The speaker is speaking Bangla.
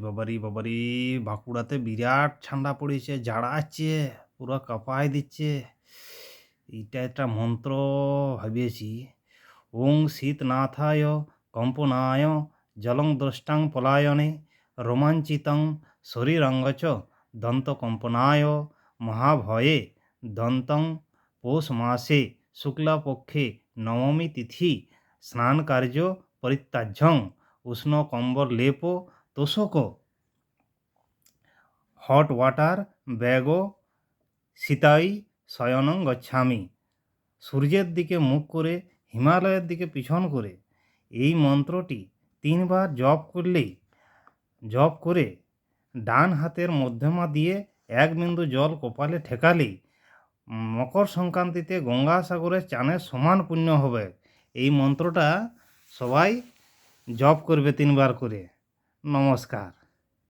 বাবারি বাবারি, বাঁকুড়াতে বিরাট ঠান্ডা পড়েছে, জ্বাড়াচ্ছে, পুরো কাঁপায় দিচ্ছে। এইটা একটা মন্ত্র ভাবিয়েছি। ওং শীতনাথায় কম্পনায় জলং দ্রষ্টাং পলায়নে রোমাঞ্চিতং শরীরঙ্গচ দন্তকম্পনায় মহাভয়ে দন্তং পৌষ মাসে শুক্লাপক্ষে নবমী তিথি স্নানকার্য পরিত্যাজ্যং উষ্ণ কম্বল লেপ তোষক হট ওয়াটার ব্যাগো শীতাই শয়নং গচ্ছামি। সূর্যের দিকে মুখ করে, হিমালয়ের দিকে পিছন করে এই মন্ত্রটি 3 বার জপ করে ডান হাতের মধ্যমা দিয়ে 1 বিন্দু জল কপালে ঠেকালেই মকর সংক্রান্তিতে গঙ্গাসাগরের চানের সমান পুণ্য হবে। এই মন্ত্রটা সবাই জপ করবে 3 বার করে। নমস্কার।